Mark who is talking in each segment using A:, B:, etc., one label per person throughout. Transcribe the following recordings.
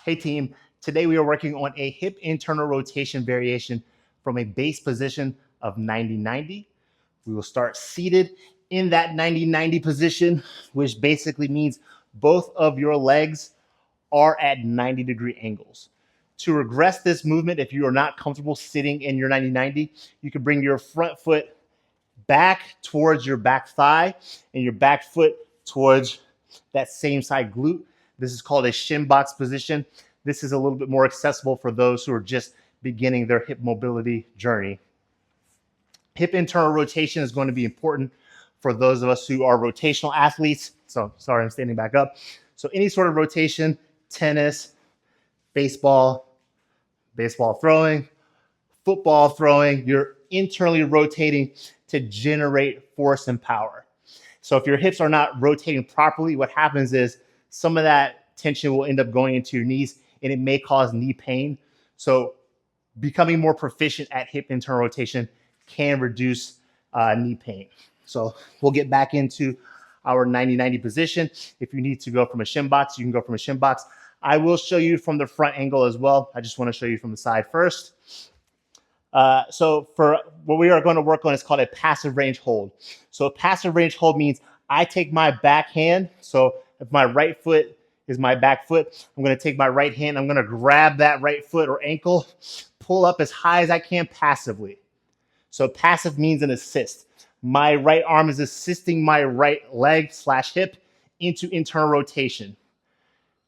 A: Hey team, today we are working on a hip internal rotation variation from a base position of 90-90. We will start seated in that 90-90 position, which basically means both of your legs are at 90-degree angles. To regress this movement, if you are not comfortable sitting in your 90-90, you can bring your front foot back towards your back thigh and your back foot towards that same side glute. This is called a shin box position. This is a little bit more accessible for those who are just beginning their hip mobility journey. Hip internal rotation is going to be important for those of us who are rotational athletes. So sorry, I'm standing back up. So any sort of rotation, tennis, baseball throwing, football throwing, you're internally rotating to generate force and power. So if your hips are not rotating properly, what happens is some of that tension will end up going into your knees and it may cause knee pain. So becoming more proficient at hip internal rotation can reduce knee pain. So we'll get back into our 90-90 position. If you need to go from a shin box, you can go from a shin box. I will show you from the front angle as well. I just want to show you from the side first. So for what we are going to work on is called a passive range hold. So a passive range hold means I take my back hand. So if my right foot is my back foot, I'm going to take my right hand. I'm going to grab that right foot or ankle, pull up as high as I can passively. So passive means an assist. My right arm is assisting my right leg / hip into internal rotation.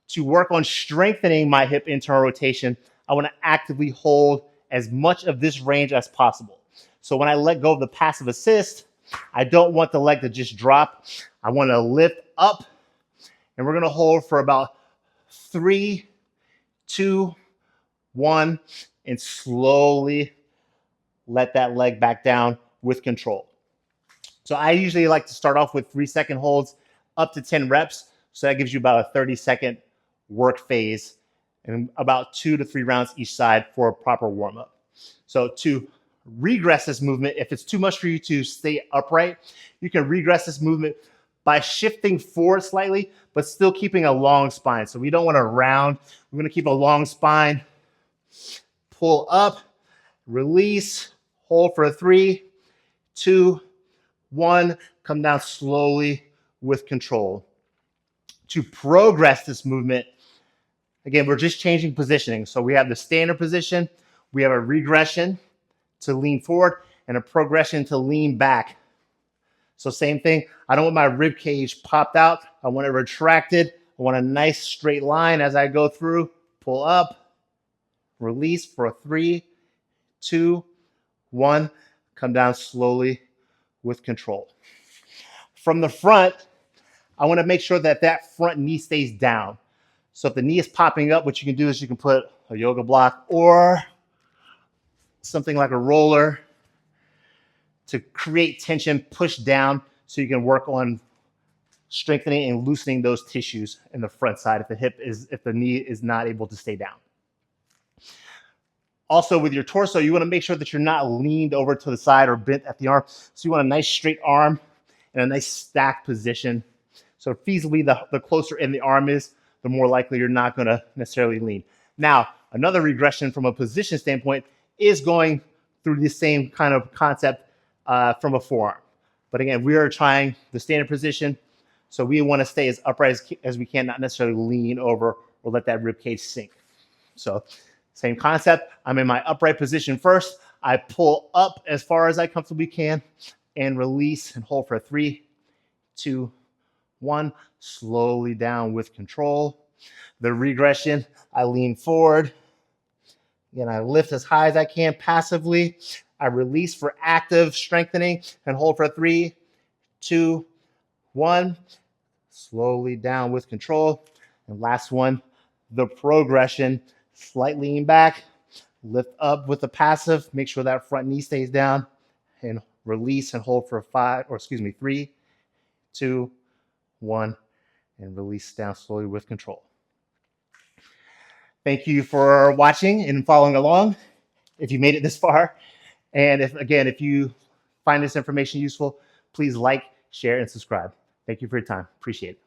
A: To work on strengthening my hip internal rotation, I want to actively hold as much of this range as possible. So when I let go of the passive assist, I don't want the leg to just drop. I want to lift up, and we're going to hold for about 3, 2, 1, and slowly let that leg back down with control. So I usually like to start off with 3-second holds up to 10 reps. So that gives you about a 30-second work phase and about 2 to 3 rounds each side for a proper warm-up. So to regress this movement, if it's too much for you to stay upright, you can regress this movement by shifting forward slightly, but still keeping a long spine. So we don't want to round. We're going to keep a long spine. Pull up, release, hold for 3, 2, 1, come down slowly with control. To progress this movement, again, we're just changing positioning. So we have the standard position, we have a regression to lean forward, and a progression to lean back. So same thing, I don't want my rib cage popped out. I want it retracted. I want a nice straight line as I go through. Pull up, release for 3, 2, 1, come down slowly with control. From the front, I want to make sure that that front knee stays down. So if the knee is popping up, what you can do is you can put a yoga block or something like a roller to create tension, push down so you can work on strengthening and loosening those tissues in the front side if the knee is not able to stay down. Also with your torso, you want to make sure that you're not leaned over to the side or bent at the arm. So you want a nice straight arm and a nice stacked position. So feasibly, the closer in the arm is, the more likely you're not going to necessarily lean. Now, another regression from a position standpoint is going through the same kind of concept from a forearm. But again, we are trying the standard position. So we want to stay as upright as we can, not necessarily lean over or let that rib cage sink. So same concept. I'm in my upright position first. I pull up as far as I comfortably can and release and hold for 3, 2, 1. Slowly down with control. The regression, I lean forward. Again, I lift as high as I can passively. I release for active strengthening and hold for 3, 2, 1. Slowly down with control. And last one, the progression. Slightly lean back, lift up with the passive, make sure that front knee stays down, and release and hold for 3, 2, 1, and release down slowly with control. Thank you for watching and following along if you made it this far. And if you find this information useful, please like, share, and subscribe. Thank you for your time. Appreciate it.